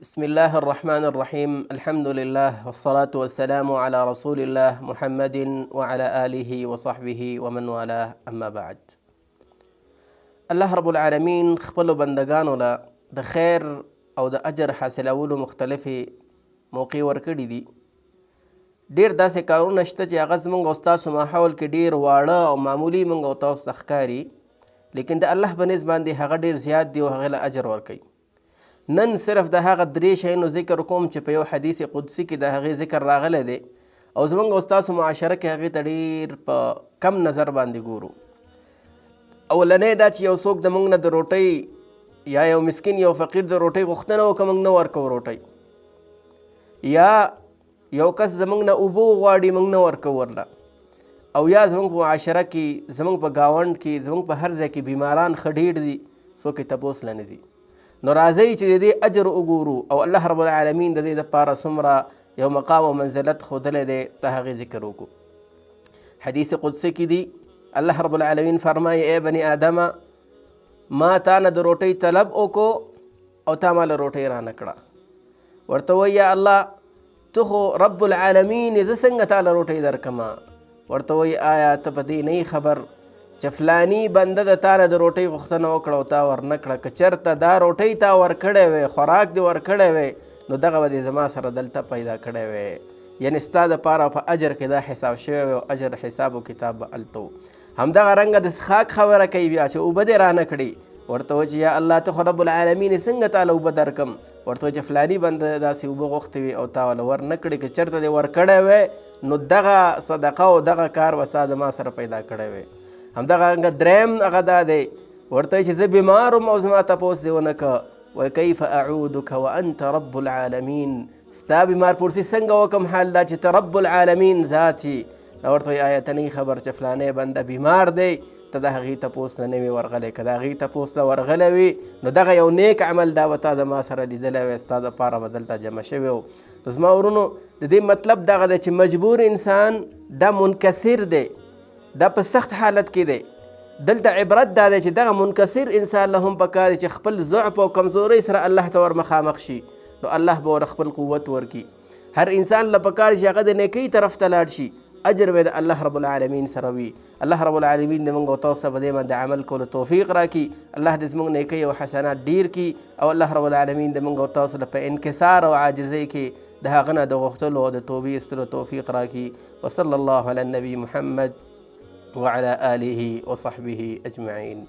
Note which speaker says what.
Speaker 1: بسم الله الرحمن الرحيم الحمد لله والصلاة والسلام على رسول الله محمد وعلى آله وصحبه ومن والاه أما بعد. الله رب العالمين خپلو بندگانو له د خیر او د اجر حاصلولو مختلفې موقع ورکړي دي. ډیر داسې کارونه شته چې هغه زموږ او ستاسو ماحول کې ډیر واړه او معمولي موږ او تاسو ته ښکاري، لیکن د الله په نسبت باندې هغه ډیر زیات دي او هغې له اجر ورکوي. نن صرف د هغه درې شیانو ذکر کوم چې په یو حدیث قدسي کې د هغې ذکر راغلی دی او زموږ او ستاسو معاشره کې هغې ته ډېر په کم نظر باندې ګورو. اولنی دا چې یو څوک د موږ نه د روټۍ یا یو مسکین یو فقیر د روټۍ غوښتنه وکړه، موږ نه ورکوو روټۍ، یا یو کس زموږ نه اوبه وغواړي موږ نه ورکوو ورله، او یا زموږ په معاشره کې زموږ په ګاونډ کې زموږ په هر ځای کې بیماران ښه ډېر دي، څوک یې تپوس نه ځي. نو راځئ چې د دې اجر وګورو او الله رب العالمین د دې دپاره څومره یو مقام او منزلت ښودلی دی د هغې ذکر وکړو. حدیث قدسي کې دي الله رب العالمین فرمایي ای بني آدمه ما تا نه د روټۍ طلب وکړو او تا ما له روټۍ رانه کړه. ورته وایي یا الله ته خو رب العالمین یې، زه څنګه تا له روټۍ درکمه؟ ورته وایي آیا ته په دې نه خبر چې فلانی بنده د تا نه د روټۍ غوښتنه وکړه او تا ورنه کړه؟ که چېرته دا روټۍ تا ورکړی وی، خوراک دې ورکړی وی، نو دغه به دې زما سره دلته پیدا کړی وی، یعنې ستا دپاره په اجر کې دا حساب شوی وی او اجر حساب و کتاب به هلته و. همدغه رنګه د څښاک خبره کوي بیا چې اوبه دې رانه کړي، ورته وایي چې یا الله ته خو رب العالمین یې، څنګه تا له اوبه درکم؟ ورته وایي چې فلاني بنده داسې اوبه غوښتې وي او تا له ورنه کړي، که چېرته دې ورکړی وی نو دغه صدقه او دغه کار به ستا د ما سره پیدا کړی وی. همدغه رنګه دریم هغه دا دی، ورته وایي چې زه بیمار وم او زما تپوس دې ونه که، وایي کیف اعودک وانت رب العالمین، ستا بیمار پرسي څنګه وکم حال دا چې ته رب العالمین ذات یې؟ نو ورته وایي آیا ته نه خبر چې فلانی بنده بیمار دی، ته د هغې تپوس نه نه وي ورغلی؟ که د هغې تپوس له ورغلی وي نو دغه یو نیک عمل دا به تا د ما سره لیدلی وی، ستا دپاره به دلته جمع شوی و. نو زما ورونو د دې مطلب دغه دی چې مجبور انسان دا منکسر دی، دا په سخت حالت کې دی. دلته عبرت دا دی چې دغه منکسر انسان له هم پکار دی چې خپل ضعف او کمزورۍ سره الله ته ور مخامخ شي، نو الله به ور خپل قوت ورکي. هر انسان له پکار چې هغه د نیکۍ طرف ته لاړ شي، اجر به د الله رب العالمین سره وي. الله رب العالمین د موږ او تاسو په دې باندې عمل کولو توفیق راکړي. الله دې زموږ نیکۍ او حسنات ډیر کړي او الله رب العالمین د موږ او تاسو په انکسار او عاجزۍ کې د هغه نه د غوښتلو او د توبې ایستلو توفیق راکړي. وصلی الله علی النبي محمد وعلى آله وصحبه أجمعين.